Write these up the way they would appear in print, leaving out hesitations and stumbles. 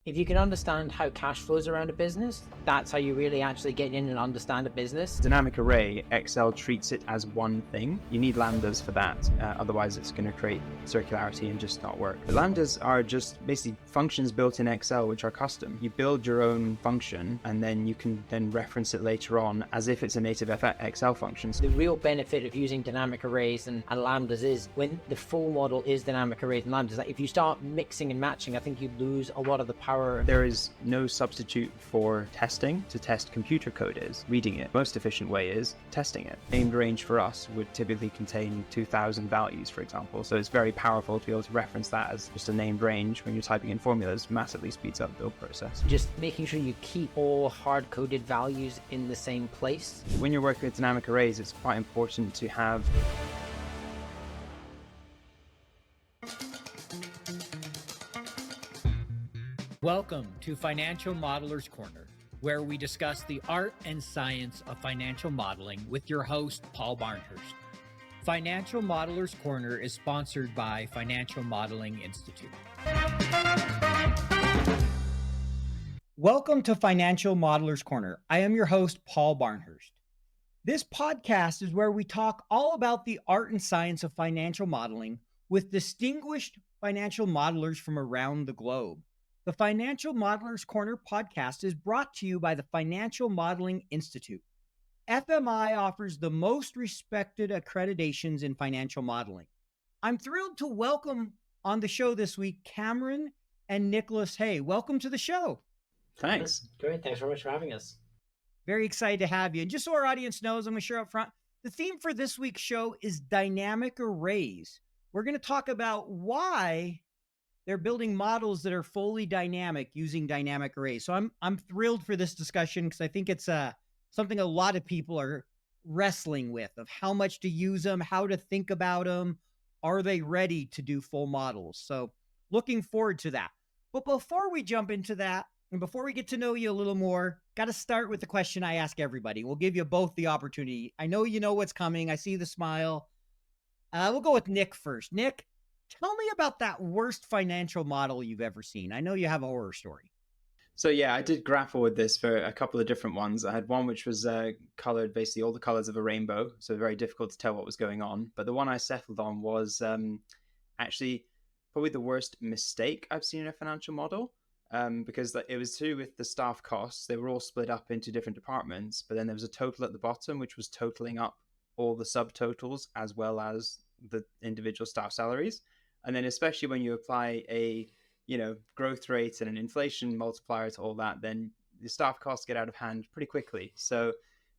If you can understand how cash flows around a business, that's how you really actually get in and understand a business. Dynamic array, Excel treats it as one thing. You need lambdas for that, otherwise it's going to create circularity and just not work. The lambdas are just basically functions built in Excel which are custom. You build your own function and then you can then reference it later on as if it's a native Excel function. The real benefit of using dynamic arrays and lambdas is when the full model is dynamic arrays and lambdas, that if you start mixing and matching, I think you lose a lot of the power. There is no substitute for testing. To test computer code is reading it. Most efficient way is testing it. Named range for us would typically contain 2,000 values, for example. So it's very powerful to be able to reference that as just a named range when you're typing in formulas. Massively speeds up the build process. Just making sure you keep all hard-coded values in the same place. When you're working with dynamic arrays, it's quite important to have Welcome to Financial Modeler's Corner, where we discuss the art and science of financial modeling with your host, Paul Barnhurst. Financial Modeler's Corner is sponsored by Financial Modeling Institute. Welcome to Financial Modeler's Corner. I am your host, Paul Barnhurst. This podcast is where we talk all about the art and science of financial modeling with distinguished financial modelers from around the globe. The Financial Modeler's Corner podcast is brought to you by the Financial Modeling Institute. FMI offers the most respected accreditations in financial modeling. I'm thrilled to welcome on the show this week, Cameron and Nicholas Hay. Welcome to the show. Thanks. Great. Thanks very much for having us. Very excited to have you. And just so our audience knows, I'm going to share up front, the theme for this week's show is dynamic arrays. We're going to talk about why they're building models that are fully dynamic using dynamic arrays. So I'm thrilled for this discussion because I think it's something a lot of people are wrestling with, of how much to use them, how to think about them. Are they ready to do full models? So looking forward to that. But before we jump into that, and before we get to know you a little more, got to start with the question I ask everybody. We'll give you both the opportunity. I know you know what's coming. I see the smile. We'll go with Nick first. Nick, tell me about that worst financial model you've ever seen. I know you have a horror story. So yeah, I did grapple with this for a couple of different ones. I had one which was colored basically all the colors of a rainbow, so very difficult to tell what was going on. But the one I settled on was actually probably the worst mistake I've seen in a financial model, because it was to do with the staff costs. They were all split up into different departments, but then there was a total at the bottom, which was totaling up all the subtotals as well as the individual staff salaries. And then especially when you apply a growth rate and an inflation multiplier to all that, then the staff costs get out of hand pretty quickly. So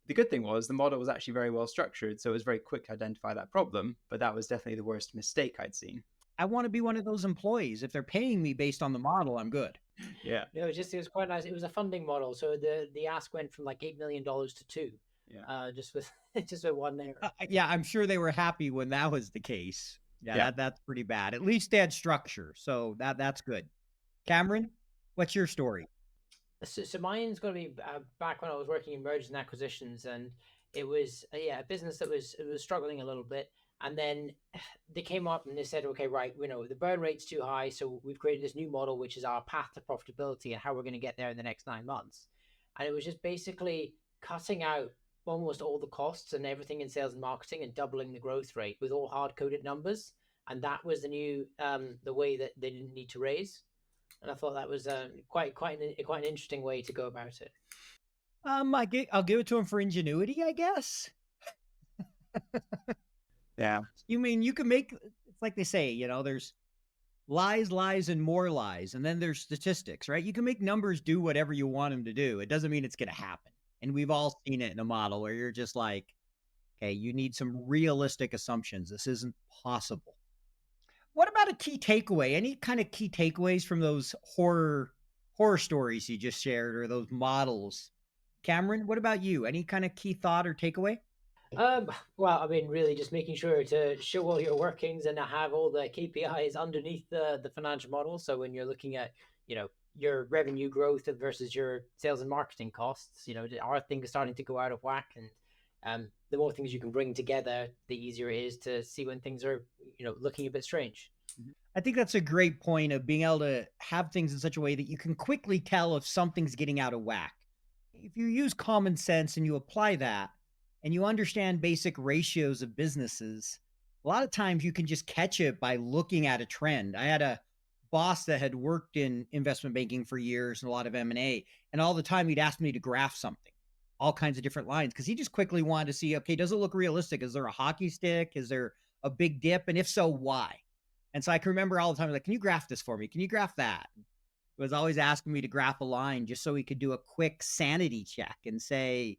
the good thing was the model was actually very well structured, so it was very quick to identify that problem, but that was definitely the worst mistake I'd seen. I want to be one of those employees. If they're paying me based on the model, I'm good. Yeah. No, it was quite nice. It was a funding model. So the ask went from like $8 million to $2 million. Yeah. Just with one there. Yeah, I'm sure they were happy when that was the case. Yeah. That's pretty bad. At least they had structure. So that's good. Cameron, what's your story? So mine's going to be back when I was working in mergers and acquisitions, and it was a business that was struggling a little bit. And then they came up and they said, okay, right, the burn rate's too high. So we've created this new model, which is our path to profitability and how we're going to get there in the next 9 months. And it was just basically cutting out almost all the costs and everything in sales and marketing and doubling the growth rate with all hard-coded numbers. And that was the new, the way that they didn't need to raise. And I thought that was quite an interesting way to go about it. I'll give it to him for ingenuity, I guess. Yeah. You mean you can make, it's like they say, there's lies, and more lies. And then there's statistics, right? You can make numbers do whatever you want them to do. It doesn't mean it's going to happen. And we've all seen it in a model where you're just like, okay, you need some realistic assumptions. This isn't possible. What about a key takeaway? Any kind of key takeaways from those horror stories you just shared or those models? Cameron, what about you? Any kind of key thought or takeaway? Well, I mean, really just making sure to show all your workings and have all the KPIs underneath the financial model. So when you're looking at, your revenue growth versus your sales and marketing costs, are things starting to go out of whack? And the more things you can bring together, the easier it is to see when things are, looking a bit strange. I think that's a great point of being able to have things in such a way that you can quickly tell if something's getting out of whack. If you use common sense and you apply that and you understand basic ratios of businesses, a lot of times you can just catch it by looking at a trend. I had a boss that had worked in investment banking for years and a lot of M&A, and all the time he'd ask me to graph something, all kinds of different lines, because he just quickly wanted to see, okay, does it look realistic? Is there a hockey stick? Is there a big dip? And if so, why? And so I can remember all the time, like, can you graph this for me? Can you graph that? He was always asking me to graph a line just so he could do a quick sanity check and say,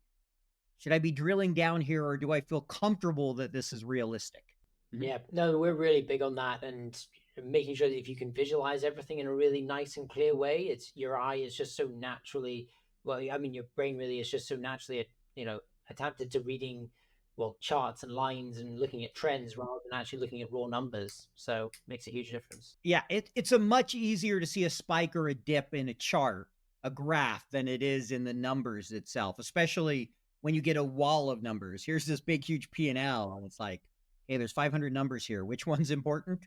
should I be drilling down here or do I feel comfortable that this is realistic? Yeah, no, we're really big on that, and making sure that if you can visualize everything in a really nice and clear way, it's your eye is just so naturally, well, I mean, your brain really is just so naturally, adapted to reading, well, charts and lines and looking at trends rather than actually looking at raw numbers. So it makes a huge difference. Yeah, it's a much easier to see a spike or a dip in a chart, a graph, than it is in the numbers itself, especially when you get a wall of numbers. Here's this big, huge P&L, and it's like, hey, there's 500 numbers here. Which one's important?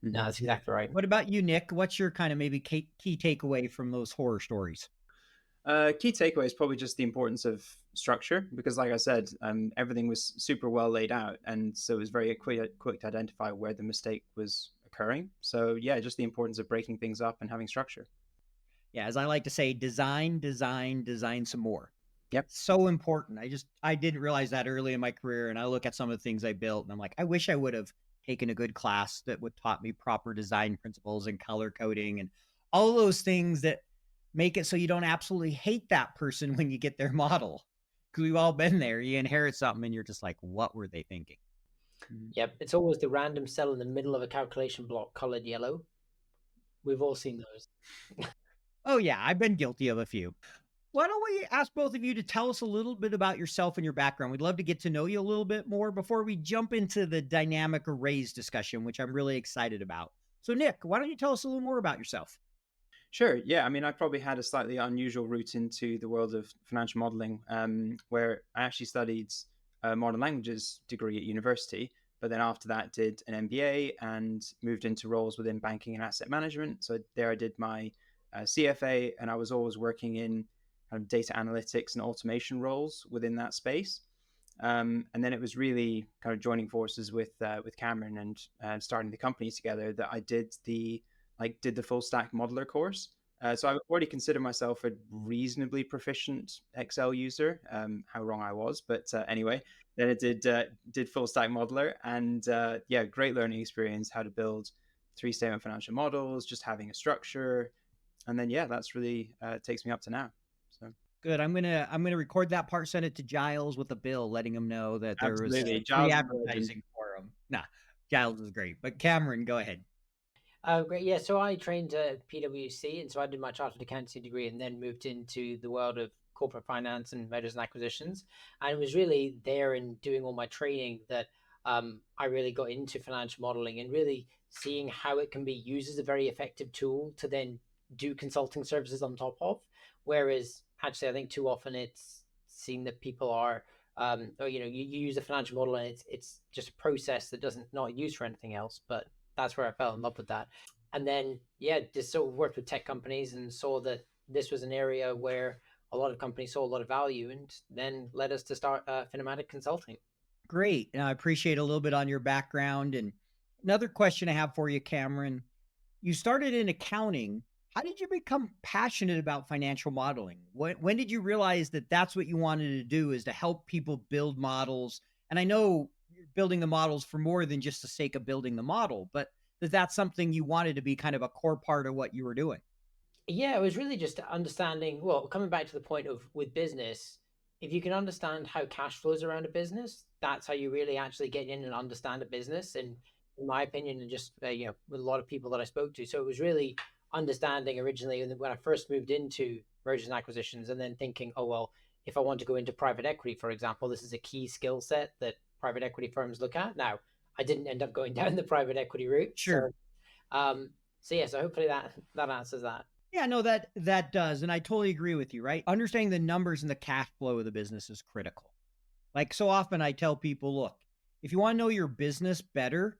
No, that's exactly right. What about you, Nick? What's your kind of maybe key takeaway from those horror stories? Key takeaway is probably just the importance of structure, because like I said, everything was super well laid out, and so it was very quick to identify where the mistake was occurring. So yeah, just the importance of breaking things up and having structure. Yeah, as I like to say, design some more. Yep. So important. I didn't realize that early in my career, and I look at some of the things I built and I'm like, I wish I would have taken a good class that would taught me proper design principles and color coding and all those things that make it so you don't absolutely hate that person when you get their model. Because we've all been there. You inherit something and you're just like, what were they thinking? Yep, it's always the random cell in the middle of a calculation block colored yellow. We've all seen those. Oh yeah, I've been guilty of a few. Why don't we ask both of you to tell us a little bit about yourself and your background? We'd love to get to know you a little bit more before we jump into the dynamic arrays discussion, which I'm really excited about. So Nick, why don't you tell us a little more about yourself? Sure. Yeah. I mean, I probably had a slightly unusual route into the world of financial modeling, where I actually studied a modern languages degree at university, but then after that did an MBA and moved into roles within banking and asset management. So there I did my CFA, and I was always working in kind of data analytics and automation roles within that space. And then it was really kind of joining forces with Cameron and starting the company together that I did the full stack modeler course. So I already consider myself a reasonably proficient Excel user. How wrong I was, but anyway, then it did full stack modeler, and yeah, great learning experience. How to build 3-statement financial models, just having a structure, and then yeah, that's really takes me up to now. So good. I'm gonna record that part, send it to Giles with a bill, letting him know that there was absolutely free advertising for him. Nah, Giles is great, but Cameron, go ahead. Great. Yeah. So I trained at PwC, and so I did my chartered accountancy degree, and then moved into the world of corporate finance and mergers and acquisitions. And it was really there in doing all my training that I really got into financial modeling and really seeing how it can be used as a very effective tool to then do consulting services on top of. Whereas actually, I think too often it's seen that people are, or you use a financial model and it's just a process that doesn't not used for anything else, but that's where I fell in love with that. And then, yeah, just sort of worked with tech companies and saw that this was an area where a lot of companies saw a lot of value, and then led us to start Finomatic Consulting. Great. And I appreciate a little bit on your background. And another question I have for you, Cameron. You started in accounting. How did you become passionate about financial modeling? When did you realize that that's what you wanted to do, is to help people build models? And I know you're building the models for more than just the sake of building the model, but that's something you wanted to be kind of a core part of what you were doing. Yeah, it was really just understanding, well, coming back to the point of with business, if you can understand how cash flows around a business, that's how you really actually get in and understand a business. And in my opinion, and just, with a lot of people that I spoke to. So it was really understanding originally when I first moved into mergers and acquisitions, and then thinking, oh, well, if I want to go into private equity, for example, this is a key skill set that private equity firms look at. Now, I didn't end up going down the private equity route. Sure. So yeah, so hopefully that answers that. Yeah, no, that does. And I totally agree with you, right? Understanding the numbers and the cash flow of the business is critical. Like so often I tell people, look, if you want to know your business better,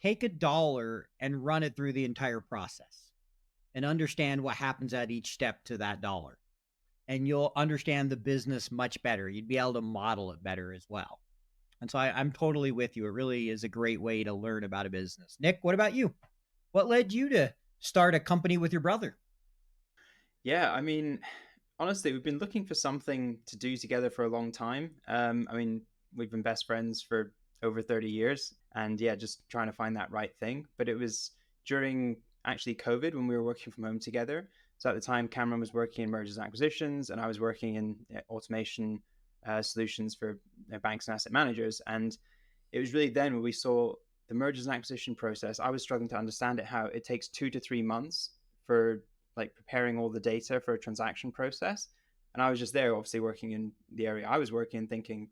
take a dollar and run it through the entire process and understand what happens at each step to that dollar. And you'll understand the business much better. You'd be able to model it better as well. And so I'm totally with you. It really is a great way to learn about a business. Nick, what about you? What led you to start a company with your brother? Yeah, I mean, honestly, we've been looking for something to do together for a long time. I mean, we've been best friends for over 30 years, and yeah, just trying to find that right thing. But it was during actually COVID when we were working from home together. So at the time, Cameron was working in mergers and acquisitions, and I was working in automation solutions for banks and asset managers. And it was really then when we saw the mergers and acquisition process. I was struggling to understand it, how it takes 2 to 3 months for like preparing all the data for a transaction process. And I was just there, obviously working in the area I was working in, thinking,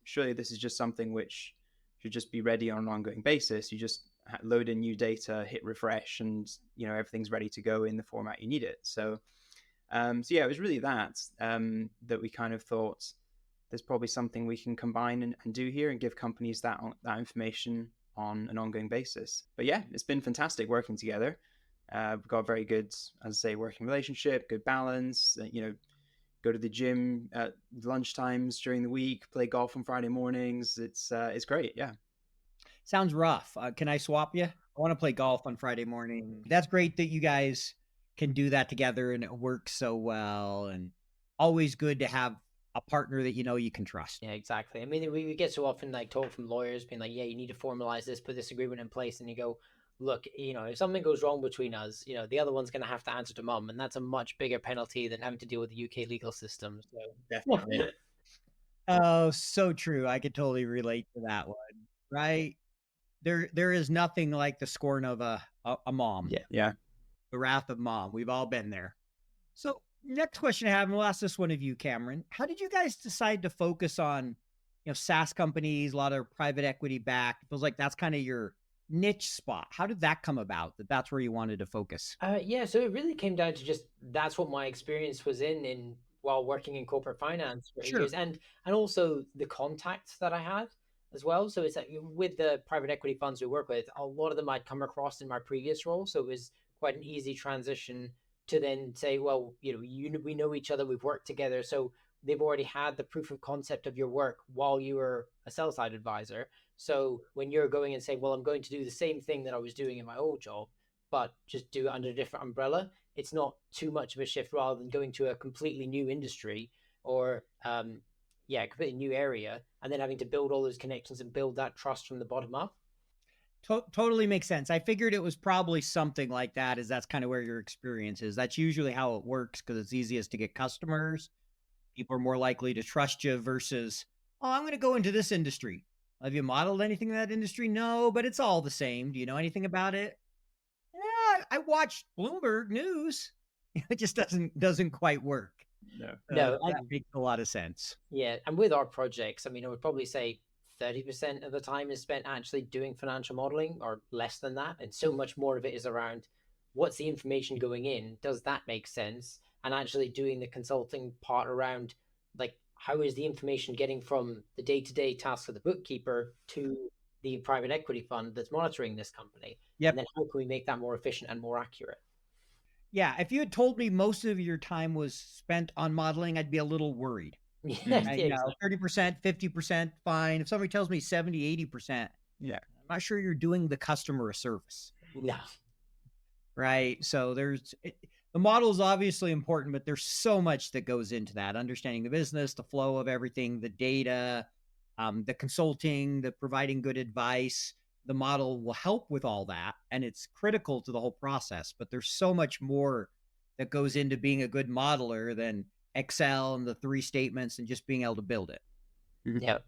surely this is just something which should just be ready on an ongoing basis. You just load in new data, hit refresh, and everything's ready to go in the format you need it. So yeah, it was really that we kind of thought there's probably something we can combine and do here and give companies that information on an ongoing basis. But yeah, it's been fantastic working together. We've got a very good, as I say, working relationship, good balance. Go to the gym at lunch times during the week, play golf on Friday mornings. It's great. Yeah. Sounds rough. Can I swap you? I want to play golf on Friday morning. That's great that you guys can do that together and it works so well. And always good to have a partner that you can trust. Yeah, exactly. I mean, we get so often like talk from lawyers being like, yeah, you need to formalize this, put this agreement in place. And you go, look, if something goes wrong between us, the other one's going to have to answer to mum. And that's a much bigger penalty than having to deal with the UK legal system. So Definitely. Oh, so true. I could totally relate to that one, right? There is nothing like the scorn of a mom. Yeah. The wrath of mom. We've all been there. So next question I have, and we'll ask this one of you, Cameron. How did you guys decide to focus on, SaaS companies, a lot of private equity backed? It feels like that's kind of your niche spot. How did that come about that's where you wanted to focus? Yeah, so it really came down to just that's what my experience was in while working in corporate finance for Sure. years, and also the contacts that I had as well. So it's like with the private equity funds we work with, a lot of them I'd come across in my previous role, so it was quite an easy transition to then say, well, we know each other, we've worked together, so they've already had the proof of concept of your work while you were a sell side advisor. So when you're going and say, well, I'm going to do the same thing that I was doing in my old job, but just do it under a different umbrella, it's not too much of a shift rather than going to a completely new industry or completely new area and then having to build all those connections and build that trust from the bottom up. Totally makes sense. I figured it was probably something like that, as that's kind of where your experience is. That's usually how it works because it's easiest to get customers. People are more likely to trust you versus, oh, I'm going to go into this industry. Have you modeled anything in that industry? No, but it's all the same. Do you know anything about it? Yeah, I watched Bloomberg News. It just doesn't quite work. No, that makes a lot of sense. Yeah, and with our projects, I mean, I would probably say 30% of the time is spent actually doing financial modeling or less than that. And so much more of it is around what's the information going in? Does that make sense? And actually doing the consulting part around like, how is the information getting from the day-to-day tasks of the bookkeeper to the private equity fund that's monitoring this company? Yep. And then how can we make that more efficient and more accurate? Yeah, if you had told me most of your time was spent on modeling, I'd be a little worried. Yeah, exactly. 30%, 50%, fine. If somebody tells me 70, 80%, yeah, I'm not sure you're doing the customer a service. No. Right. So the model is obviously important, but there's so much that goes into that. Understanding the business, the flow of everything, the data, the consulting, the providing good advice. The model will help with all that, and it's critical to the whole process. But there's so much more that goes into being a good modeler than Excel and the 3 statements and just being able to build it. Yeah.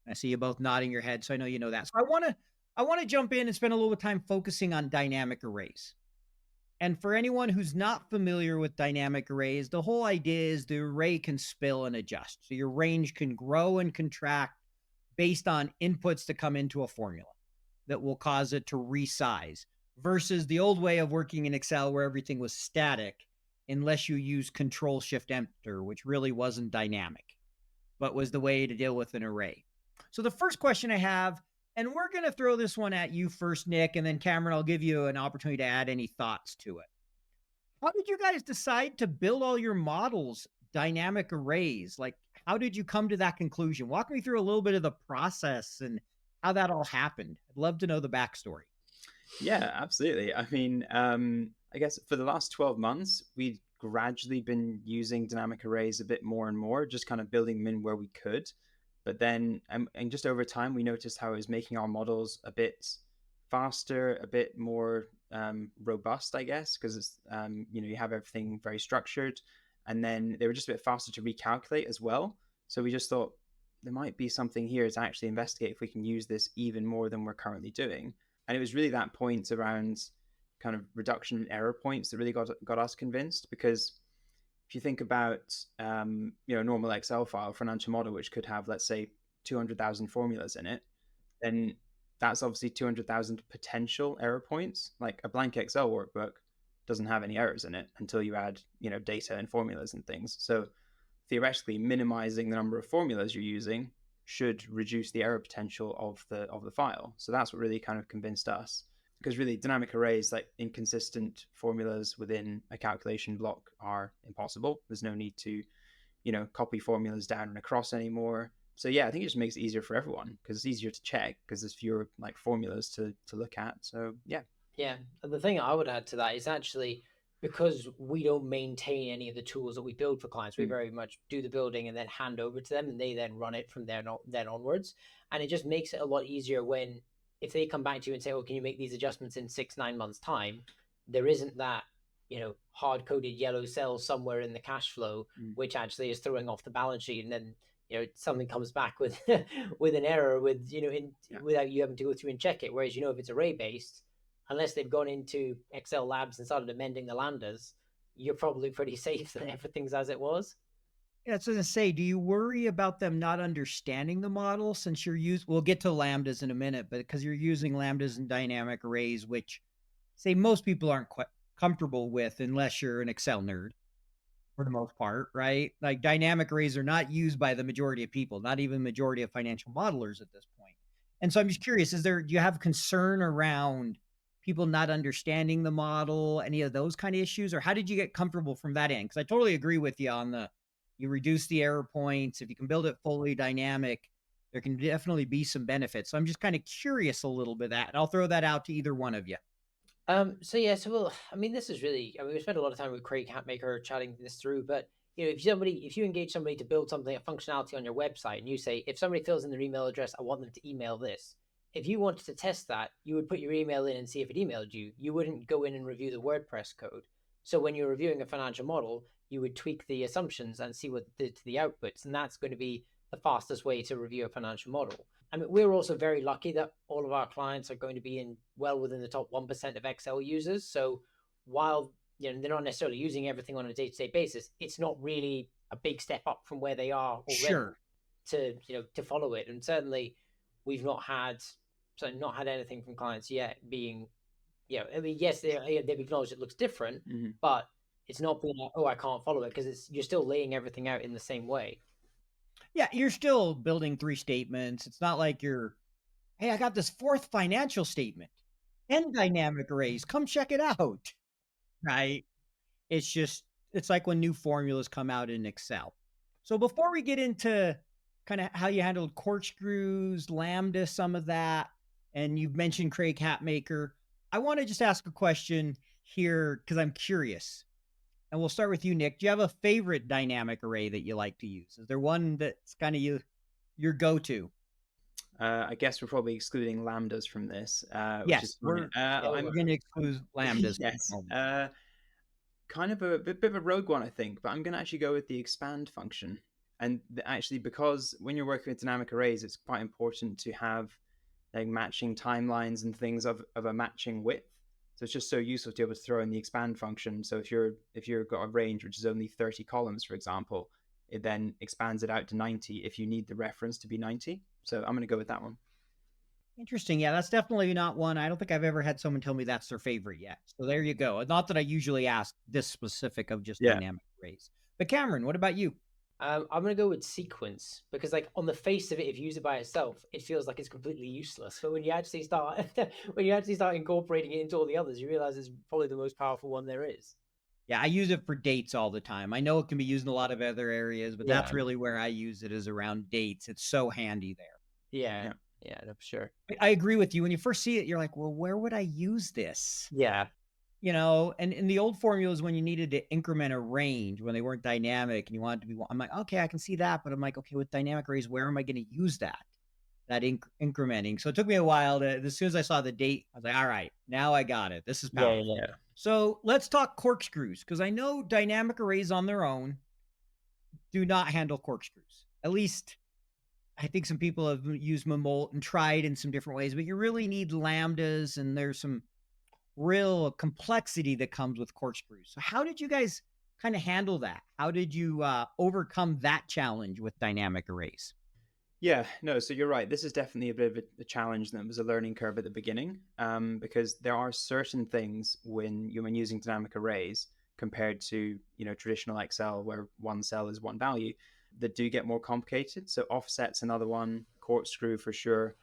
I see you both nodding your head, so I know you know that. So I want to jump in and spend a little time focusing on dynamic arrays. And for anyone who's not familiar with dynamic arrays, the whole idea is the array can spill and adjust. So your range can grow and contract based on inputs that come into a formula that will cause it to resize versus the old way of working in Excel where everything was static unless you use Control-Shift-Enter, which really wasn't dynamic, but was the way to deal with an array. So the first question I have, And we're going to throw this one at you first, Nick, and then Cameron, I'll give you an opportunity to add any thoughts to it. How did you guys decide to build all your models dynamic arrays? Like, how did you come to that conclusion? Walk me through a little bit of the process and how that all happened. I'd love to know the backstory. Yeah, absolutely. I mean, I guess for the last 12 months, we've gradually been using dynamic arrays a bit more and more, just kind of building them in where we could. But then, and just over time, we noticed how it was making our models a bit faster, a bit more robust, I guess, because it's you have everything very structured, and then they were just a bit faster to recalculate as well. So we just thought there might be something here to actually investigate if we can use this even more than we're currently doing. And it was really that point around kind of reduction in error points that really got us convinced. Because if you think about a normal Excel file, financial model, which could have, let's say, 200,000 formulas in it, then that's obviously 200,000 potential error points. Like a blank Excel workbook doesn't have any errors in it until you add data and formulas and things. So theoretically, minimizing the number of formulas you're using should reduce the error potential of the file. So that's what really kind of convinced us, because really dynamic arrays, like inconsistent formulas within a calculation block, are impossible. There's no need to copy formulas down and across anymore. So yeah, I think it just makes it easier for everyone because it's easier to check because there's fewer like formulas to look at. So yeah. And the thing I would add to that is actually, because we don't maintain any of the tools that we build for clients, we very much do the building and then hand over to them, and they then run it from there then onwards. And it just makes it a lot easier when, if they come back to you and say, "Oh, can you make these adjustments in 6-9 months time?" There isn't that hard-coded yellow cell somewhere in the cash flow which actually is throwing off the balance sheet, and then something comes back with with an error without you having to go through and check it. Whereas if it's array based, unless they've gone into Excel labs and started amending the lambdas, you're probably pretty safe that everything's as it was. Yeah, I was going to say, do you worry about them not understanding the model since we'll get to lambdas in a minute, but because you're using lambdas and dynamic arrays, which say most people aren't quite comfortable with unless you're an Excel nerd for the most part, right? Like dynamic arrays are not used by the majority of people, not even the majority of financial modelers at this point. And so I'm just curious, do you have concern around people not understanding the model, any of those kind of issues, or how did you get comfortable from that end? Because I totally agree with you on you reduce the error points. If you can build it fully dynamic, there can definitely be some benefits. So I'm just kind of curious a little bit of that. And I'll throw that out to either one of you. This is really, we spent a lot of time with Craig Hatmaker chatting this through, but if you engage somebody to build something, a functionality on your website, and you say, if somebody fills in their email address, I want them to email this. If you wanted to test that, you would put your email in and see if it emailed you. You wouldn't go in and review the WordPress code. So when you're reviewing a financial model, you would tweak the assumptions and see what it did to the outputs. And that's going to be the fastest way to review a financial model. We're also very lucky that all of our clients are going to be well within the top 1% of Excel users. So while they're not necessarily using everything on a day-to-day basis, it's not really a big step up from where they are already to follow it. And certainly we've not had anything from clients yet being, yes, they've acknowledged it looks different, but it's not being like, oh, I can't follow it, because you're still laying everything out in the same way. Yeah, you're still building 3 statements. It's not like hey, I got this 4th financial statement and dynamic arrays. Come check it out. Right? It's like when new formulas come out in Excel. So before we get into kind of how you handled corkscrews, lambda, some of that, and you've mentioned Craig Hatmaker, I want to just ask a question here because I'm curious. And we'll start with you, Nick. Do you have a favorite dynamic array that you like to use? Is there one that's kind of your go-to? I guess we're probably excluding lambdas from this. Yes, we're going to exclude lambdas. Yes. Kind of a bit of a rogue one, I think, but I'm going to actually go with the expand function. And actually, because when you're working with dynamic arrays, it's quite important to have like matching timelines and things of a matching width. So it's just so useful to be able to throw in the expand function. So if you've got a range which is only 30 columns, for example, it then expands it out to 90 if you need the reference to be 90. So I'm going to go with that one. Interesting. Yeah, that's definitely not one. I don't think I've ever had someone tell me that's their favorite yet. So there you go. Not that I usually ask this specific of just dynamic arrays. But Cameron, what about you? I'm gonna go with sequence because, like, on the face of it, if you use it by itself, it feels like it's completely useless. But when you actually start, when you actually start incorporating it into all the others, you realize it's probably the most powerful one there is. Yeah, I use it for dates all the time. I know it can be used in a lot of other areas, but that's Yeah, really where I use it, is around dates. It's so handy there. yeah, Yeah. yeah, no, for sure. I agree with you. When you first see it, you're like, well, where would I use this? Yeah, And in the old formulas, when you needed to increment a range, when they weren't dynamic and you wanted to be, I'm like, okay, I can see that. But I'm like, okay, with dynamic arrays, where am I going to use that incrementing? So it took me a while as soon as I saw the date, I was like, all right, now I got it. This is yeah, powerful. yeah. So let's talk corkscrews, because I know dynamic arrays on their own do not handle corkscrews. At least I think some people have used Mamolt and tried in some different ways, but you really need lambdas, and there's some real complexity that comes with corkscrews. So how did you guys kind of handle that? How did you overcome that challenge with dynamic arrays? Yeah, no, so you're right. This is definitely a bit of a challenge, and it was a learning curve at the beginning, because there are certain things when using dynamic arrays compared to traditional Excel where one cell is one value, that do get more complicated. So offset's another one, corkscrew for sure.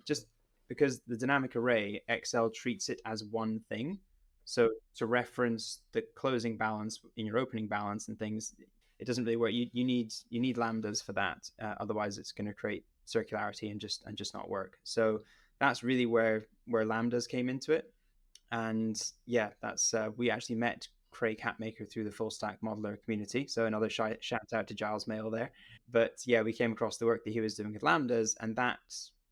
Just because the dynamic array, Excel treats it as one thing. So to reference the closing balance in your opening balance and things, it doesn't really work. You need lambdas for that. Otherwise, it's going to create circularity and just not work. So that's really where lambdas came into it. And yeah, that's we actually met Craig Hatmaker through the full stack modeler community. So another shout out to Giles Mail there. But yeah, we came across the work that he was doing with lambdas, and that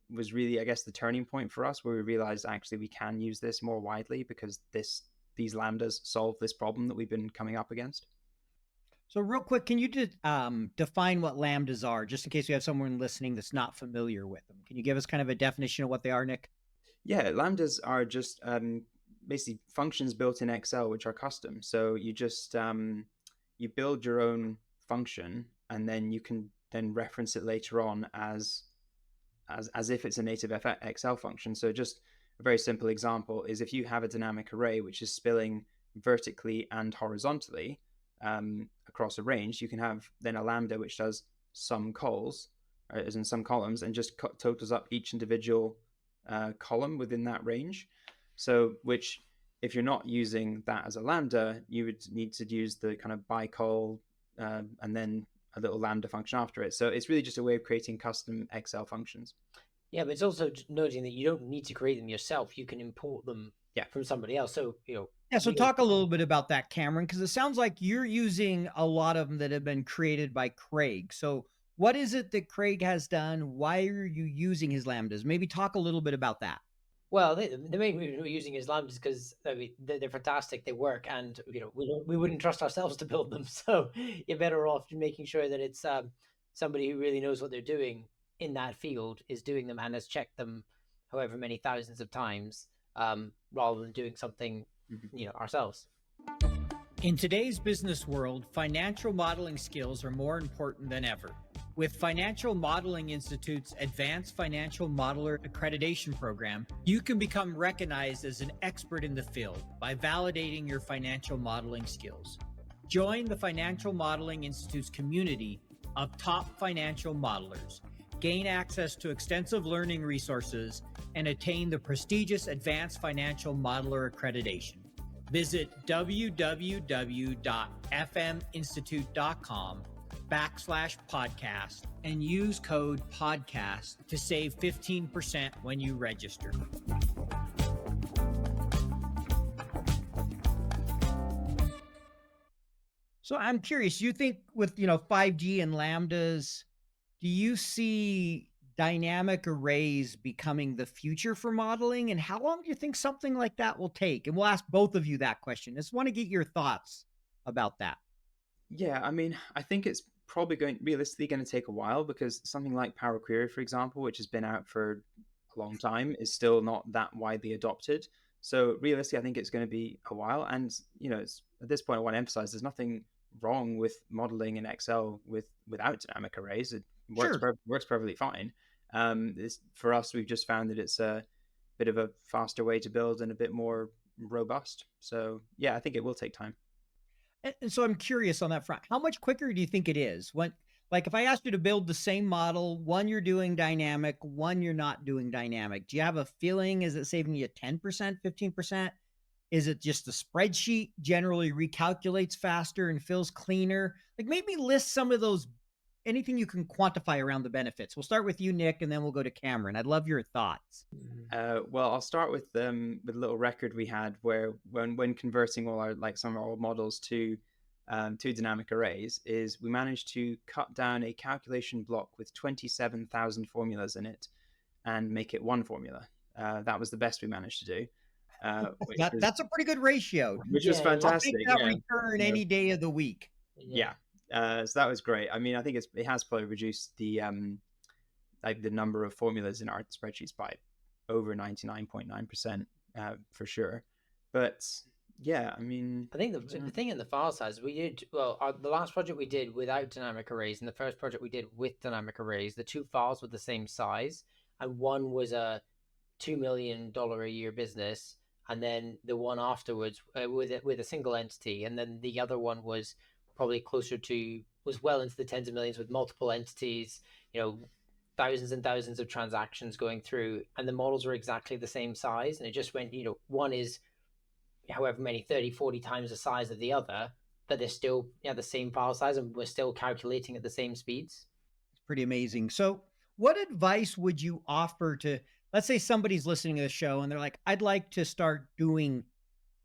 was really, I guess, the turning point for us, where we realized actually we can use this more widely because these lambdas solve this problem that we've been coming up against. So real quick, can you define what lambdas are, just in case we have someone listening that's not familiar with them? Can you give us kind of a definition of what they are, Nick? Yeah, lambdas are just basically functions built in Excel which are custom. So you just you build your own function, and then you can then reference it later on as if it's a native Excel function. So just a very simple example is if you have a dynamic array which is spilling vertically and horizontally across a range, you can have then a lambda which does some cols, as in some columns, and just totals up each individual column within that range. So which, if you're not using that as a lambda, you would need to use the kind of bicol and then a little lambda function after it. So it's really just a way of creating custom Excel functions. Yeah, but it's also noting that you don't need to create them yourself. You can import them from somebody else. So, Yeah, so talk a little bit about that, Cameron, because it sounds like you're using a lot of them that have been created by Craig. So what is it that Craig has done? Why are you using his lambdas? Maybe talk a little bit about that. Well, the main reason we're using is lambdas because I mean they're fantastic. They work, and we wouldn't trust ourselves to build them. So you're better off making sure that it's somebody who really knows what they're doing in that field is doing them and has checked them however many thousands of times, rather than doing something ourselves. In today's business world, financial modeling skills are more important than ever. With Financial Modeling Institute's Advanced Financial Modeler Accreditation Program, you can become recognized as an expert in the field by validating your financial modeling skills. Join the Financial Modeling Institute's community of top financial modelers, gain access to extensive learning resources, and attain the prestigious Advanced Financial Modeler Accreditation. Visit www.fminstitute.com/podcast and use code podcast to save 15% when you register. So I'm curious, you think with 5G and lambdas, do you see dynamic arrays becoming the future for modeling? And how long do you think something like that will take? And we'll ask both of you that question. Just want to get your thoughts about that. Yeah, I mean, I think it's probably realistically going to take a while, because something like Power Query, for example, which has been out for a long time, is still not that widely adopted. So realistically, I think it's going to be a while. And it's, at this point, I want to emphasize there's nothing wrong with modeling in Excel without dynamic arrays. It works works perfectly fine. For us, we've just found that it's a bit of a faster way to build and a bit more robust. So yeah, I think it will take time. And so I'm curious on that front. How much quicker do you think it is? When, like, if I asked you to build the same model, one you're doing dynamic, one you're not doing dynamic, do you have a feeling? Is it saving you 10%, 15%? Is it just the spreadsheet generally recalculates faster and feels cleaner? Like, maybe list some of those, anything you can quantify around the benefits. We'll start with you, Nick, and then we'll go to Cameron. I'd love your thoughts. Well, I'll start with a little record we had where when converting all our some of our old models to dynamic arrays, is we managed to cut down a calculation block with 27,000 formulas in it and make it one formula. That was the best we managed to do. That's a pretty good ratio. Which was I'll fantastic. take that return any day of the week. Yeah. So that was great. I mean, I think it has probably reduced the number of formulas in our spreadsheets by over 99.9% for sure. But yeah, I mean, I think the thing in the file size, we did the last project we did without dynamic arrays, and the first project we did with dynamic arrays, the two files were the same size, and one was a $2 million a year business, and then the one afterwards with a single entity, and then the other one was probably was well into the tens of millions with multiple entities, thousands and thousands of transactions going through, and the models were exactly the same size, and it just went, one is however many 30, 40 times the size of the other, but they're still the same file size, and we're still calculating at the same speeds. It's pretty amazing. So what advice would you offer to, let's say somebody's listening to the show and they're like, I'd like to start doing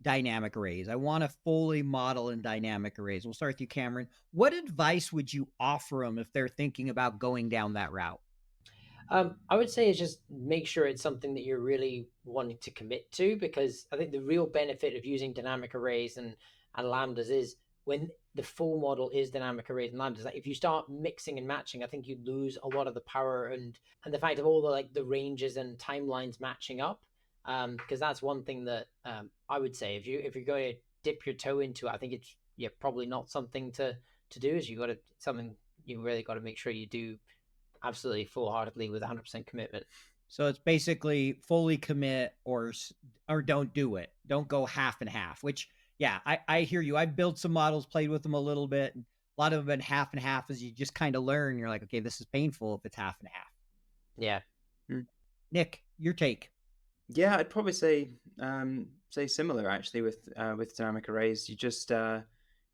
dynamic arrays. I want to fully model in dynamic arrays. We'll start with you, Cameron. What advice would you offer them if they're thinking about going down that route? I would say is just make sure it's something that you're really wanting to commit to, because I think the real benefit of using dynamic arrays and lambdas is when the full model is dynamic arrays and lambdas. Like if you start mixing and matching, I think you lose a lot of the power and the fact of all the ranges and timelines matching up. Because that's one thing that I would say if you're going to dip your toe into it, I think it's probably not something to do. Is something you really got to make sure you do absolutely full-heartedly with 100% commitment. So it's basically fully commit or don't do it. Don't go half and half, which, I hear you. I've built some models, played with them a little bit. A lot of them have been half and half as you just kind of learn. You're like, okay, this is painful if it's half and half. Yeah. Nick, your take. Yeah, I'd probably say similar actually with dynamic arrays. You just kind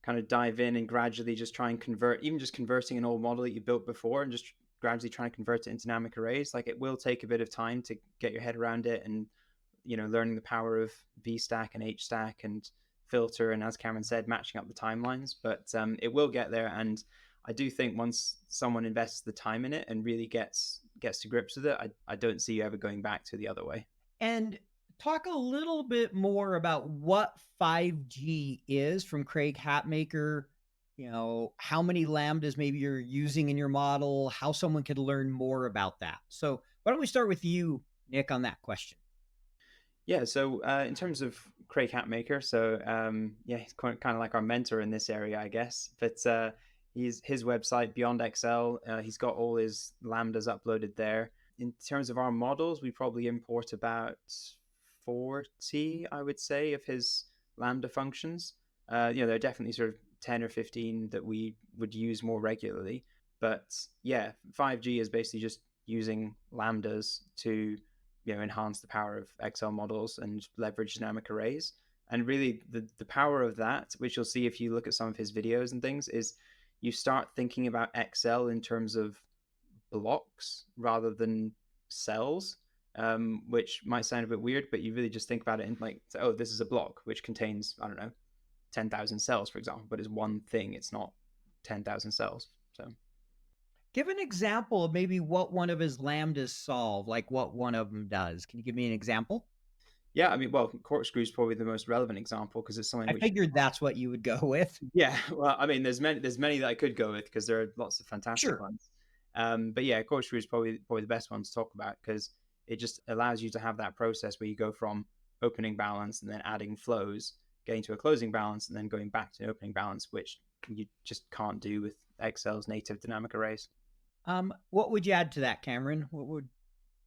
of dive in and gradually just try and convert, even just converting an old model that you built before and just gradually trying to convert it into dynamic arrays. Like it will take a bit of time to get your head around it, and learning the power of VStack and HStack and filter, and as Cameron said, matching up the timelines. But it will get there, and I do think once someone invests the time in it and really gets to grips with it, I don't see you ever going back to the other way. And talk a little bit more about what 5G is from Craig Hatmaker. How many lambdas maybe you're using in your model, how someone could learn more about that. So why don't we start with you, Nick, on that question? Yeah, so in terms of Craig Hatmaker, so he's kind of like our mentor in this area, I guess. But his website, Beyond Excel, he's got all his lambdas uploaded there. In terms of our models, we probably import about 40, I would say, of his lambda functions. There are definitely sort of 10 or 15 that we would use more regularly. But 5G is basically just using lambdas to enhance the power of Excel models and leverage dynamic arrays. And really the power of that, which you'll see if you look at some of his videos and things, is you start thinking about Excel in terms of blocks rather than cells, which might sound a bit weird, but you really just think about it in this is a block which contains, 10,000 cells, for example, but it's one thing. It's not 10,000 cells. So give an example of maybe what one of his lambdas solve, like what one of them does. Can you give me an example? Yeah, Corkscrew is probably the most relevant example because it's something I figured that's what you would go with. Yeah, well, there's many that I could go with because there are lots of fantastic ones. But Corkscrew is probably the best one to talk about because it just allows you to have that process where you go from opening balance and then adding flows, getting to a closing balance, and then going back to an opening balance, which you just can't do with Excel's native dynamic arrays. What would you add to that, Cameron?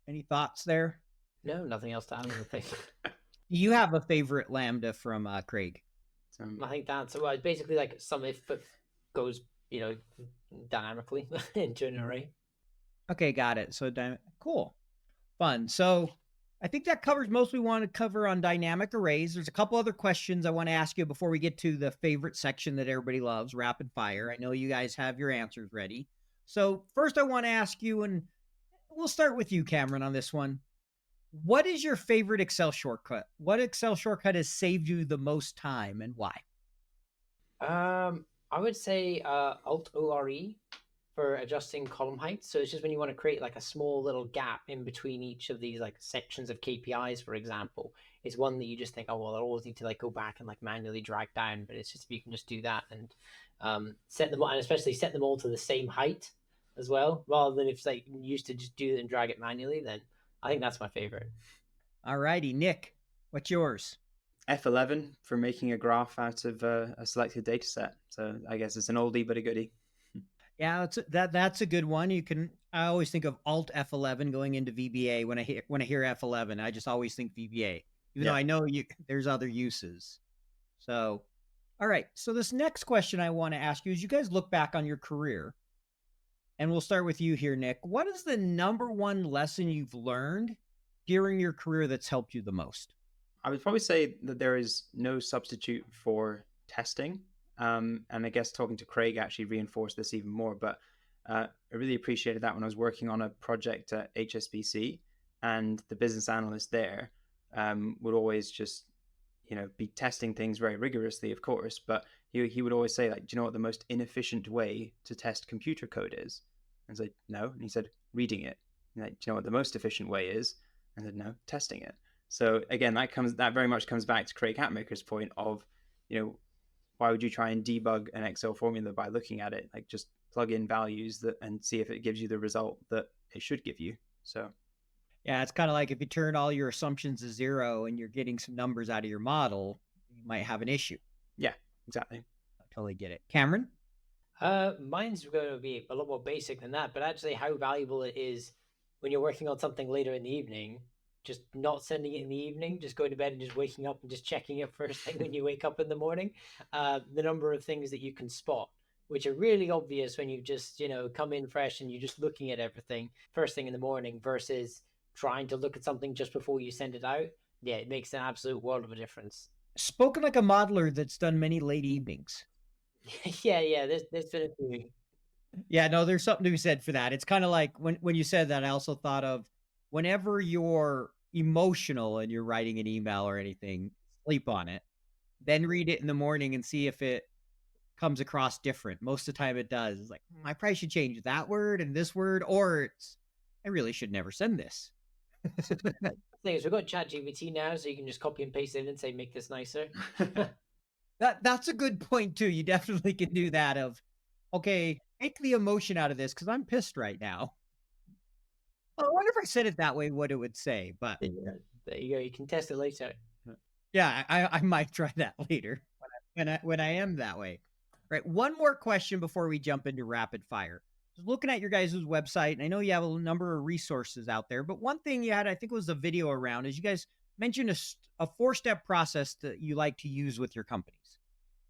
Any thoughts there? No, nothing else to add, I think. Do you have a favorite lambda from Craig? I think that's well, it's basically like some if but goes, dynamically into an array. Okay, got it. So cool, fun. So I think that covers most we want to cover on dynamic arrays. There's a couple other questions I want to ask you before we get to the favorite section that everybody loves, rapid fire. I know you guys have your answers ready. So first I want to ask you, and we'll start with you, Cameron, on this one. What is your favorite Excel shortcut? What Excel shortcut has saved you the most time and why? I would say Alt ORE for adjusting column height. So it's just when you want to create like a small little gap in between each of these like sections of KPIs, for example, is one that you just think, oh well, I always need to like go back and like manually drag down. But it's just you can just do that and set them, and especially set them all to the same height as well, rather than if it's like you used to just do it and drag it manually. Then I think that's my favorite. All righty, Nick, what's yours? F11 for making a graph out of a selected data set. So I guess it's an oldie but a goodie. Yeah, that's a good one. I always think of Alt F11 going into VBA when I hear F11. I just always think VBA, even though I know there's other uses. So, all right. So this next question I want to ask you is: you guys look back on your career, and we'll start with you here, Nick. What is the number one lesson you've learned during your career that's helped you the most? I would probably say that there is no substitute for testing. And I guess talking to Craig actually reinforced this even more. But I really appreciated that when I was working on a project at HSBC, and the business analyst there would always just, be testing things very rigorously, of course. But he would always say, like, do you know what the most inefficient way to test computer code is? And I was like, no. And he said, reading it. And like, do you know what the most efficient way is? And I said, no, testing it. So again, that very much comes back to Craig Hatmaker's point of, why would you try and debug an Excel formula by looking at it? Like, just plug in values and see if it gives you the result that it should give you. So yeah, it's kind of like if you turn all your assumptions to zero and you're getting some numbers out of your model, you might have an issue. Yeah, exactly. I totally get it. Cameron? Mine's going to be a lot more basic than that, but actually how valuable it is when you're working on something later in the evening, just not sending it in the evening, just going to bed and just waking up and just checking it first thing when you wake up in the morning. The number of things that you can spot, which are really obvious when you just, come in fresh and you're just looking at everything first thing in the morning versus trying to look at something just before you send it out. Yeah, it makes an absolute world of a difference. Spoken like a modeler that's done many late evenings. yeah, there's been a few. Yeah, no, there's something to be said for that. It's kind of like when you said that, I also thought of whenever you're emotional and you're writing an email or anything, sleep on it, then read it in the morning and see if it comes across different. Most of the time it does. It's like, I probably should change that word and this word, or I really should never send this. The thing is, we've got ChatGPT now, so you can just copy and paste it and say, make this nicer. That's a good point too. You definitely can do that of, okay, take the emotion out of this because I'm pissed right now. Well, I wonder if I said it that way, what it would say, but yeah, there you go. You can test it later. Yeah, I might try that later when I am that way. Right. One more question before we jump into rapid fire. Just looking at your guys' website, and I know you have a number of resources out there, but one thing you had, I think it was a video around, is you guys mentioned a 4-step process that you like to use with your companies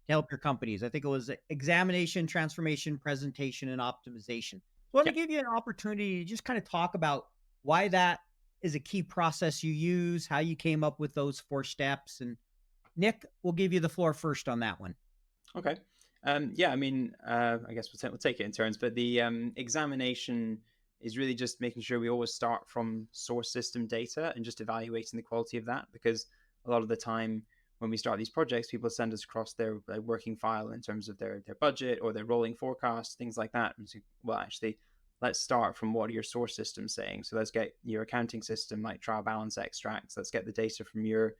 to help your companies. I think it was examination, transformation, presentation, and optimization. So I want to give you an opportunity to just kind of talk about why that is a key process you use, how you came up with those 4 steps. And Nick, we'll give you the floor first on that one. Okay. I guess we'll take it in turns, but the examination is really just making sure we always start from source system data and just evaluating the quality of that, because a lot of the time when we start these projects, people send us across their working file in terms of their budget or their rolling forecast, things like that. And so, well, actually, let's start from what are your source systems saying. So let's get your accounting system, like trial balance extracts. Let's get the data from your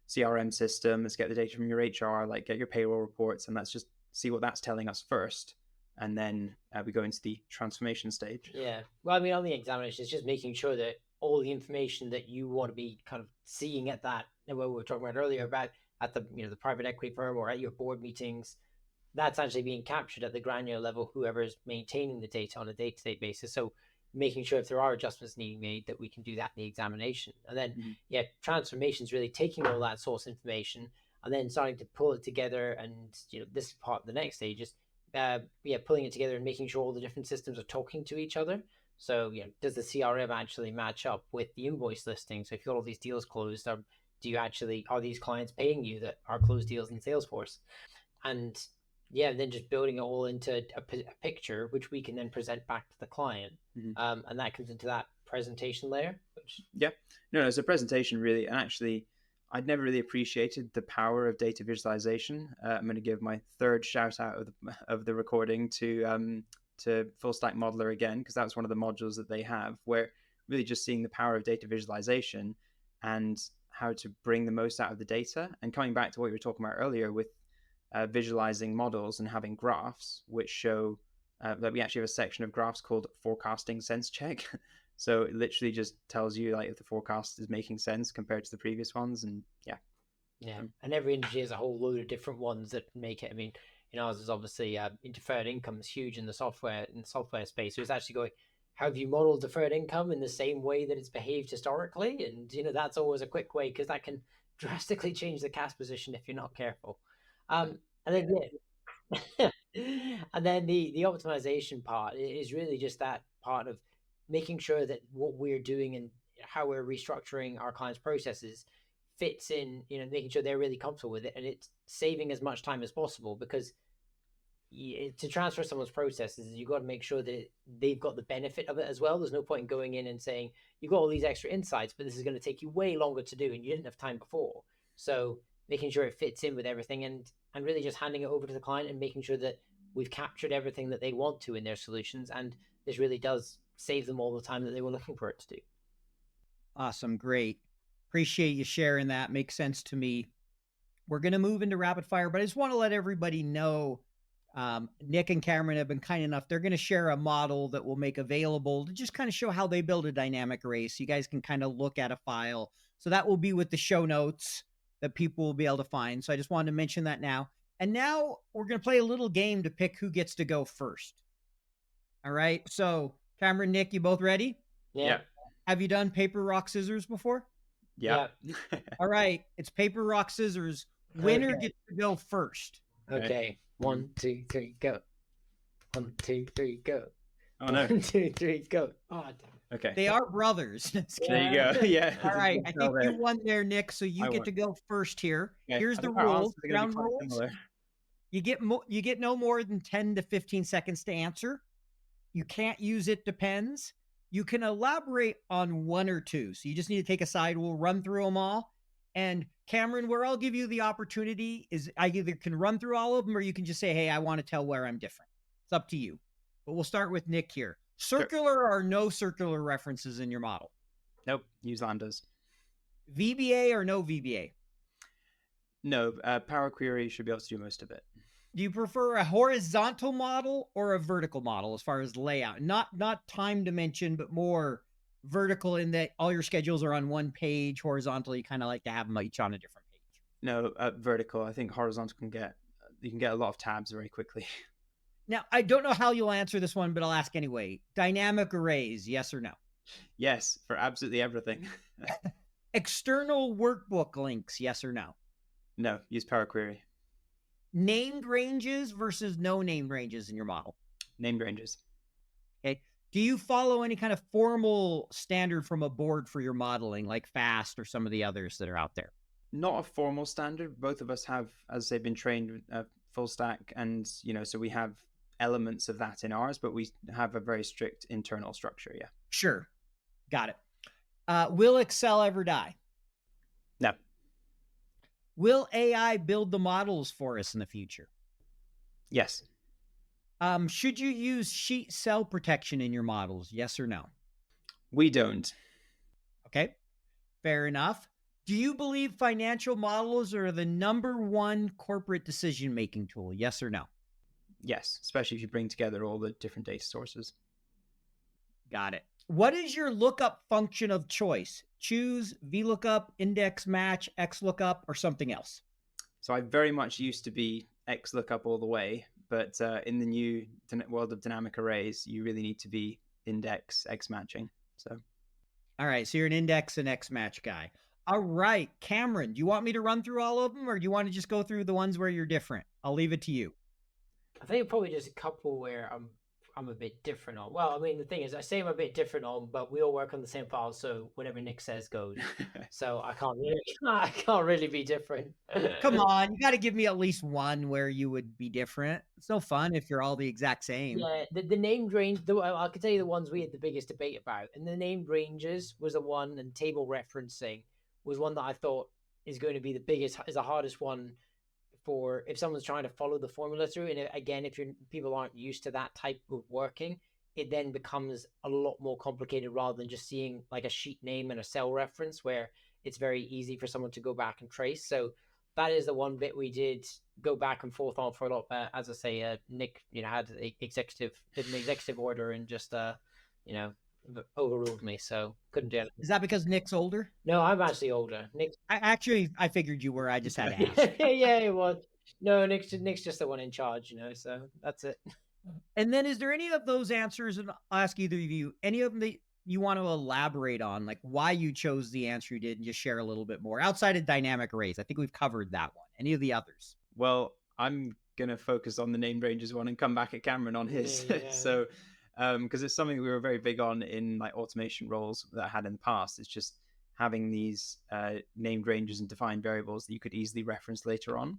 CRM system. Let's get the data from your HR, like get your payroll reports, and let's just see what that's telling us first. And then we go into the transformation stage. Yeah. Well, I mean, on the examination, it's just making sure that all the information that you want to be kind of seeing at that, and what we were talking about earlier about at the, the private equity firm or at your board meetings, that's actually being captured at the granular level, whoever's maintaining the data on a day-to-day basis. So making sure if there are adjustments needing made, that we can do that in the examination. And then, transformation is really taking all that source information and then starting to pull it together. And this is part of the next stage is pulling it together and making sure all the different systems are talking to each other. So does the CRM actually match up with the invoice listing? So if you've got all these deals closed, are these clients paying you that are closed deals in Salesforce? And then just building it all into a picture, which we can then present back to the client. And that comes into that presentation layer. No, it's a presentation really. And actually, I'd never really appreciated the power of data visualization. I'm going to give my third shout out of the recording to Full Stack Modeler again, because that was one of the modules that they have, where really just seeing the power of data visualization and how to bring the most out of the data. And coming back to what we were talking about earlier with visualizing models and having graphs, which show that we actually have a section of graphs called forecasting sense check. So it literally just tells you like if the forecast is making sense compared to the previous ones. And and every industry has a whole load of different ones that make it. I mean, ours is obviously deferred income is huge in the software space. So it's actually going, have you modeled deferred income in the same way that it's behaved historically? And that's always a quick way, because that can drastically change the cash position if you're not careful. And then and then the optimization part is really just that part of making sure that what we're doing and how we're restructuring our clients' processes fits in, making sure they're really comfortable with it, and it's saving as much time as possible. Because to transfer someone's processes, you've got to make sure that they've got the benefit of it as well. There's no point in going in and saying you've got all these extra insights, but this is going to take you way longer to do and you didn't have time before. So making sure it fits in with everything, and really just handing it over to the client and making sure that we've captured everything that they want to in their solutions. And this really does save them all the time that they were looking for it to do. Awesome. Great. Appreciate you sharing that. Makes sense to me. We're going to move into rapid fire, but I just want to let everybody know, Nick and Cameron have been kind enough. They're going to share a model that we'll make available to just kind of show how they build a dynamic array. So you guys can kind of look at a file. So that will be with the show notes that people will be able to find. So I just wanted to mention that now. And now we're going to play a little game to pick who gets to go first. All right. So Cameron, Nick, you both ready? Yeah. Have you done paper, rock, scissors before? Yeah. All right. It's paper, rock, scissors. Winner gets to go first. Okay. 1, 2, 3, go. 1, 2, 3, go. Oh no. 1, 2, 3, go. Oh, damn. Okay. They are brothers. There you go. Yeah. All right. I think you won there, Nick. So you get to go first here. Okay. Here's the rules. Ground rules. You get no more than 10 to 15 seconds to answer. You can't use it depends. You can elaborate on one or two. So you just need to take a side. We'll run through them all. And Cameron, where I'll give you the opportunity is I either can run through all of them, or you can just say, hey, I want to tell where I'm different. It's up to you. But we'll start with Nick here. Circular or no circular references in your model? Nope. Use lambdas. VBA or no VBA? No. Power Query should be able to do most of it. Do you prefer a horizontal model or a vertical model as far as layout? Not time dimension, but more vertical in that all your schedules are on one page. Horizontal, you kind of like to have them each on a different page. No, vertical. I think horizontal you can get a lot of tabs very quickly. Now, I don't know how you'll answer this one, but I'll ask anyway. Dynamic arrays, yes or no? Yes, for absolutely everything. External workbook links, yes or no? No, use Power Query. Named ranges versus no named ranges in your model? Named ranges. Okay. Do you follow any kind of formal standard from a board for your modeling, like FAST or some of the others that are out there? Not a formal standard. Both of us have, as they've been trained, full stack, and so we have elements of that in ours, but we have a very strict internal structure. Yeah. Sure. Got it. Will Excel ever die? No. Will AI build the models for us in the future? Yes. Should you use sheet cell protection in your models? Yes or no? We don't. Okay. Fair enough. Do you believe financial models are the #1 corporate decision-making tool? Yes or no? Yes, especially if you bring together all the different data sources. Got it. What is your lookup function of choice? Choose, VLOOKUP, index match, XLOOKUP, or something else? So I very much used to be XLOOKUP all the way, but in the new world of dynamic arrays, you really need to be index X matching. So, all right, so you're an index and X match guy. All right, Cameron, do you want me to run through all of them, or do you want to just go through the ones where you're different? I'll leave it to you. I think probably just a couple where I'm a bit different on. Well, I mean, the thing is, I say I'm a bit different on, but we all work on the same file, so whatever Nick says goes. So I can't really be different. Come on, you got to give me at least one where you would be different. It's no fun if you're all the exact same. Yeah, the named range. I can tell you the ones we had the biggest debate about, and the named ranges was the one, and table referencing was one that I thought is going to be is the hardest one for if someone's trying to follow the formula through. And again, if people aren't used to that type of working, it then becomes a lot more complicated rather than just seeing like a sheet name and a cell reference where it's very easy for someone to go back and trace. So that is the one bit we did go back and forth on for a lot. As I say, Nick, had an executive order and just overruled me, so couldn't do it. Is that because Nick's older? No, I'm actually older. Nick. I figured you were. I just had to ask. Yeah, it was. No, Nick's just the one in charge, so that's it. And then is there any of those answers, and I'll ask either of you, any of them that you want to elaborate on, like why you chose the answer you did, and just share a little bit more outside of dynamic arrays? I think we've covered that one. Any of the others? Well, I'm going to focus on the named ranges one and come back at Cameron on his. Yeah. So, because it's something we were very big on in like automation roles that I had in the past. It's just having these named ranges and defined variables that you could easily reference later on.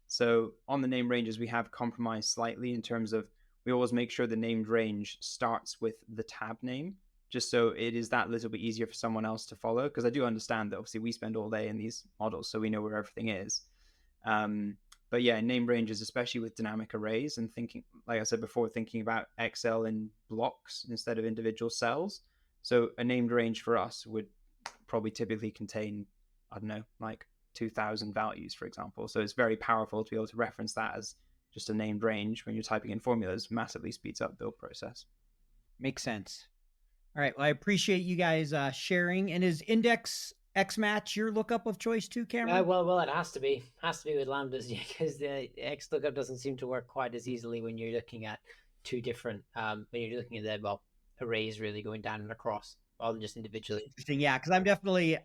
So on the named ranges, we have compromised slightly in terms of we always make sure the named range starts with the tab name, just so it is that little bit easier for someone else to follow. Because I do understand that obviously we spend all day in these models, so we know where everything is. But yeah, named ranges, especially with dynamic arrays and thinking, like I said before, thinking about Excel in blocks instead of individual cells. So a named range for us would probably typically contain, I don't know, like 2,000 values, for example. So it's very powerful to be able to reference that as just a named range when you're typing in formulas. Massively speeds up build process. Makes sense. All right. Well, I appreciate you guys sharing. And is index X match your lookup of choice too, Cameron? Well, it has to be with lambdas, because the X lookup doesn't seem to work quite as easily when you're looking at two different when you're looking at the arrays really going down and across rather than just individually. Interesting. Yeah, because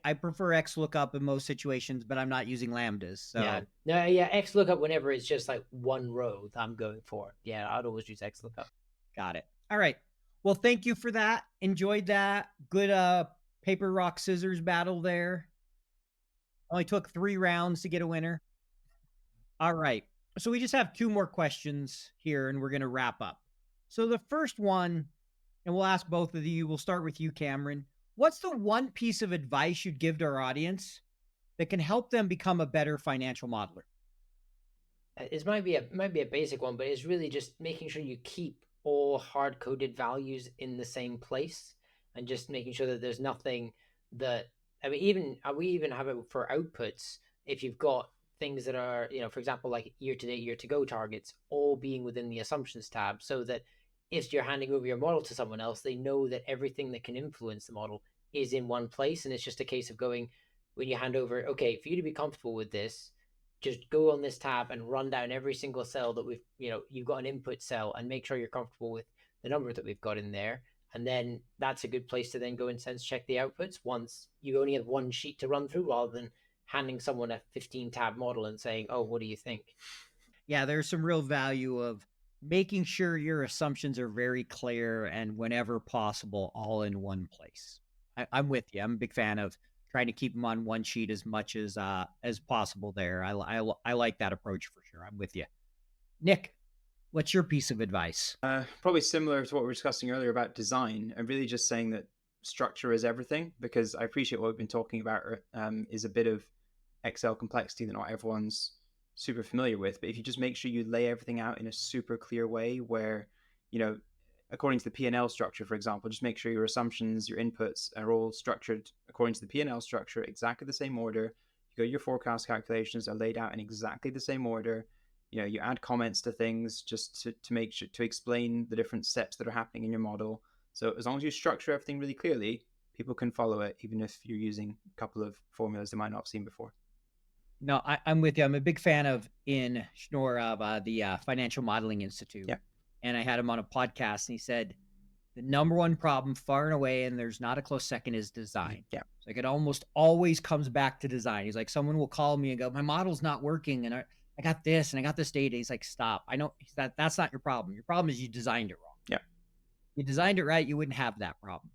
I prefer X lookup in most situations, but I'm not using lambdas. So X lookup whenever it's just like one row that I'm going for. Yeah, I'd always use X lookup. Got it. All right. Well, thank you for that. Enjoyed that. Good paper, rock, scissors battle there. Only took 3 rounds to get a winner. All right. So we just have 2 more questions here and we're going to wrap up. So the first one, and we'll ask both of you, we'll start with you, Cameron. What's the one piece of advice you'd give to our audience that can help them become a better financial modeler? It might be a basic one, but it's really just making sure you keep all hard-coded values in the same place and just making sure that there's nothing that, we even have it for outputs. If you've got things that are, for example, like year-to-date, year-to-go targets, all being within the assumptions tab, so that if you're handing over your model to someone else, they know that everything that can influence the model is in one place. And it's just a case of going, when you hand over, okay, for you to be comfortable with this, just go on this tab and run down every single cell that you've got an input cell, and make sure you're comfortable with the number that we've got in there. And then that's a good place to then go and sense check the outputs once you only have one sheet to run through, rather than handing someone a 15 tab model and saying, oh, what do you think? Yeah, there's some real value of making sure your assumptions are very clear and whenever possible, all in one place. I'm with you. I'm a big fan of trying to keep them on one sheet as much as possible there. I like that approach for sure. I'm with you. Nick, what's your piece of advice? Probably similar to what we were discussing earlier about design, and really just saying that structure is everything, because I appreciate what we've been talking about is a bit of Excel complexity that not everyone's super familiar with. But if you just make sure you lay everything out in a super clear way where, according to the P&L structure, for example, just make sure your assumptions, your inputs are all structured according to the P&L structure, exactly the same order. Your forecast calculations are laid out in exactly the same order. You add comments to things just to make sure to explain the different steps that are happening in your model. So as long as you structure everything really clearly, people can follow it, even if you're using a couple of formulas they might not have seen before. No, I'm with you. I'm a big fan of Schnorr of the Financial Modeling Institute. Yeah. And I had him on a podcast, and he said, the number one problem far and away, and there's not a close second, is design. Yeah. It's like it almost always comes back to design. He's like, someone will call me and go, my model's not working, and I got this and I got this data. He's like, stop. I know that's not your problem. Your problem is you designed it wrong. Yeah. You designed it right, you wouldn't have that problem.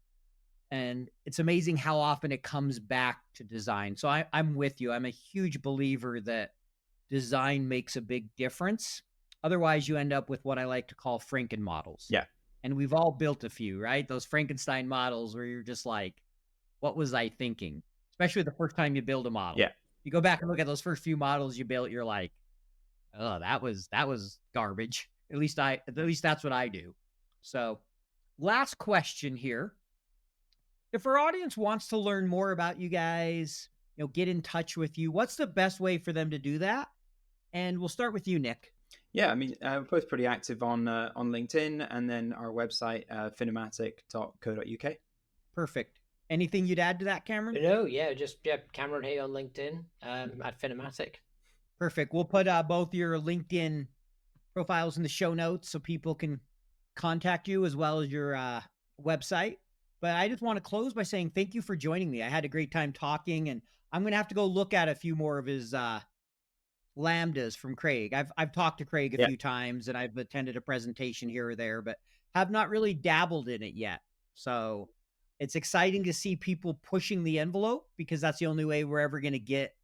And it's amazing how often it comes back to design. So I'm with you. I'm a huge believer that design makes a big difference. Otherwise, you end up with what I like to call Franken models. Yeah. And we've all built a few, right? Those Frankenstein models where you're just like, what was I thinking? Especially the first time you build a model. Yeah. You go back and look at those first few models you built, you're like, oh, that was garbage. At least that's what I do. So last question here. If our audience wants to learn more about you guys, get in touch with you, what's the best way for them to do that? And we'll start with you, Nick. Yeah, I mean, we're both pretty active on LinkedIn, and then our website, finomatic.co.uk. Perfect. Anything you'd add to that, Cameron? No, just Cameron Hay on LinkedIn at Finomatic. Perfect. We'll put both your LinkedIn profiles in the show notes so people can contact you, as well as your website. But I just want to close by saying thank you for joining me. I had a great time talking, and I'm going to have to go look at a few more of his Lambdas from Craig. I've talked to Craig a few times, and I've attended a presentation here or there, but have not really dabbled in it yet. So it's exciting to see people pushing the envelope, because that's the only way we're ever going to get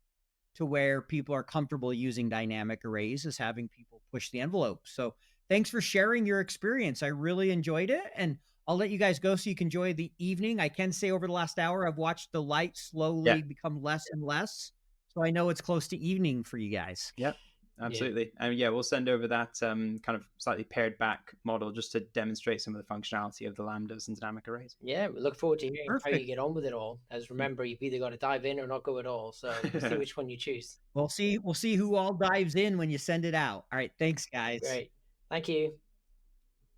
to where people are comfortable using dynamic arrays, is having people push the envelope. So thanks for sharing your experience. I really enjoyed it, and I'll let you guys go so you can enjoy the evening. I can say over the last hour, I've watched the light slowly become less and less. So I know it's close to evening for you guys. Yep, absolutely. And we'll send over that kind of slightly pared back model just to demonstrate some of the functionality of the lambdas and dynamic arrays. Yeah, we look forward to hearing how you get on with it all. As remember, you've either got to dive in or not go at all. So we'll see which one you choose. We'll see who all dives in when you send it out. All right, thanks, guys. Great. Thank you.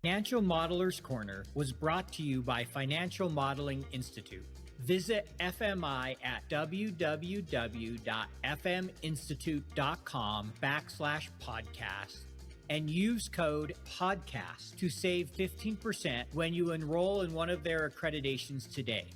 Financial Modelers Corner was brought to you by Financial Modeling Institute. Visit FMI at www.fminstitute.com/podcast and use code PODCAST to save 15% when you enroll in one of their accreditations today.